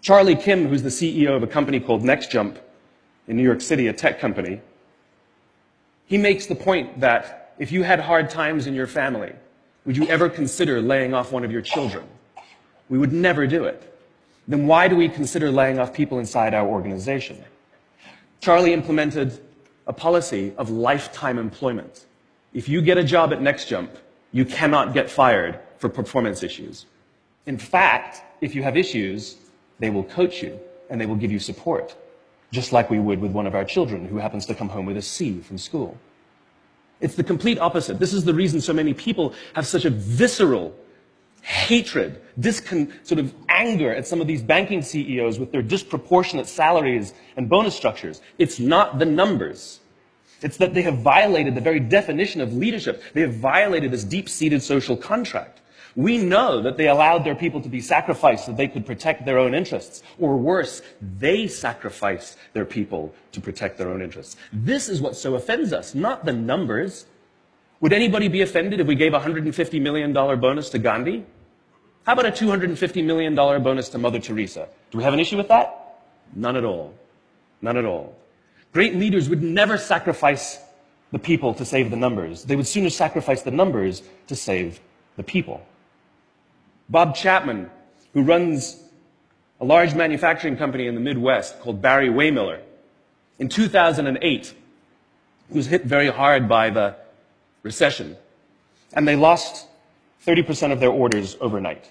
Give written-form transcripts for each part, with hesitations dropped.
Charlie Kim, who's the CEO of a company called NextJump in New York City, a tech company, he makes the point that if you had hard times in your family, would you ever consider laying off one of your children? We would never do it. Then why do we consider laying off people inside our organization? Charlie implemented a policy of lifetime employment. If you get a job at NextJump, you cannot get fired for performance issues. In fact, if you have issues, they will coach you and they will give you support, just like we would with one of our children who happens to come home with a C from school. It's the complete opposite. This is the reason so many people have such a visceral hatred, sort of anger at some of these banking CEOs with their disproportionate salaries and bonus structures. It's not the numbers. It's that they have violated the very definition of leadership. They have violated this deep-seated social contract. We know that they allowed their people to be sacrificed so they could protect their own interests. Or worse, they sacrificed their people to protect their own interests. This is what so offends us, not the numbers. Would anybody be offended if we gave a $150 million bonus to Gandhi? How about a $250 million bonus to Mother Teresa? Do we have an issue with that? None at all. None at all. Great leaders would never sacrifice the people to save the numbers. They would sooner sacrifice the numbers to save the people. Bob Chapman, who runs a large manufacturing company in the Midwest called Barry-Wehmiller, in 2008, was hit very hard by the recession, and they lost 30% of their orders overnight.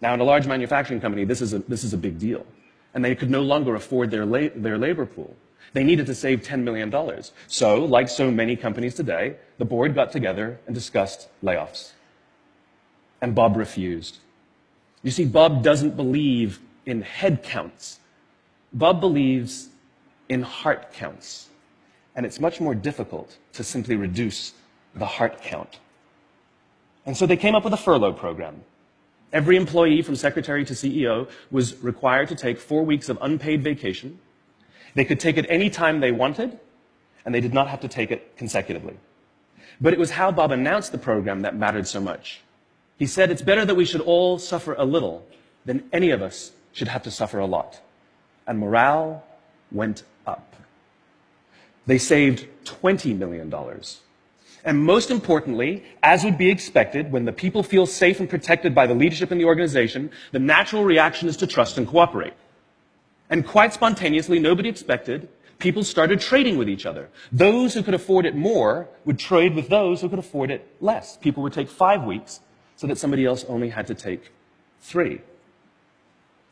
Now, in a large manufacturing company, this is a big deal, and they could no longer afford their labor pool. They needed to save $10 million. So, like so many companies today, the board got together and discussed layoffs. And Bob refused. You see, Bob doesn't believe in head counts. Bob believes in heart counts. And it's much more difficult to simply reduce the heart count. And so they came up with a furlough program. Every employee from secretary to CEO was required to take 4 weeks of unpaid vacation. They could take it any time they wanted, and they did not have to take it consecutively. But it was how Bob announced the program that mattered so much. He said, it's better that we should all suffer a little than any of us should have to suffer a lot. And morale went up. They saved $20 million. And most importantly, as would be expected, when the people feel safe and protected by the leadership in the organization, the natural reaction is to trust and cooperate. And quite spontaneously, nobody expected, people started trading with each other. Those who could afford it more would trade with those who could afford it less. People would take 5 weeks so that somebody else only had to take 3.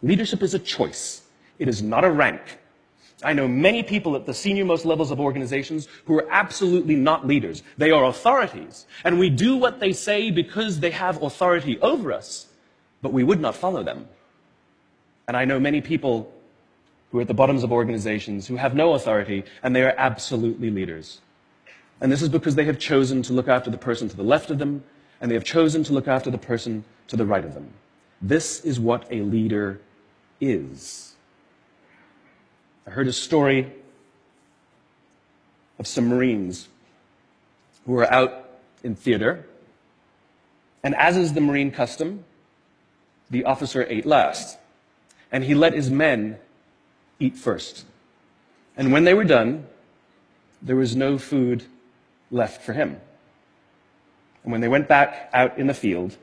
Leadership is a choice. It is not a rank. I know many people at the senior-most levels of organizations who are absolutely not leaders. They are authorities. And we do what they say because they have authority over us, but we would not follow them. And I know many people who are at the bottoms of organizations who have no authority, and they are absolutely leaders. And this is because they have chosen to look after the person to the left of them, and they have chosen to look after the person to the right of them. This is what a leader is. I heard a story of some Marines who were out in theater, and as is the Marine custom, the officer ate last, and he let his men eat first. And when they were done, there was no food left for him. And when they went back out in the field,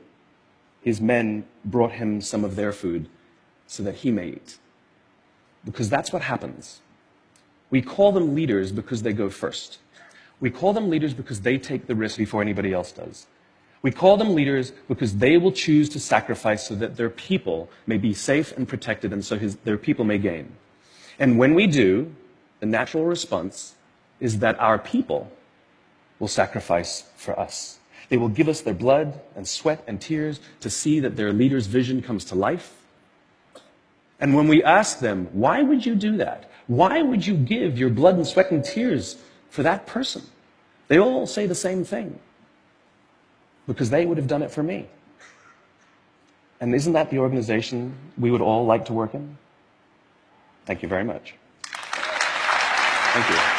his men brought him some of their food so that he may eat. Because that's what happens. We call them leaders because they go first. We call them leaders because they take the risk before anybody else does. We call them leaders because they will choose to sacrifice so that their people may be safe and protected and so their people may gain. And when we do, the natural response is that our people will sacrifice for us. They will give us their blood and sweat and tears to see that their leader's vision comes to life. And when we ask them, why would you do that? Why would you give your blood and sweat and tears for that person? They all say the same thing. Because they would have done it for me. And isn't that the organization we would all like to work in? Thank you very much. Thank you.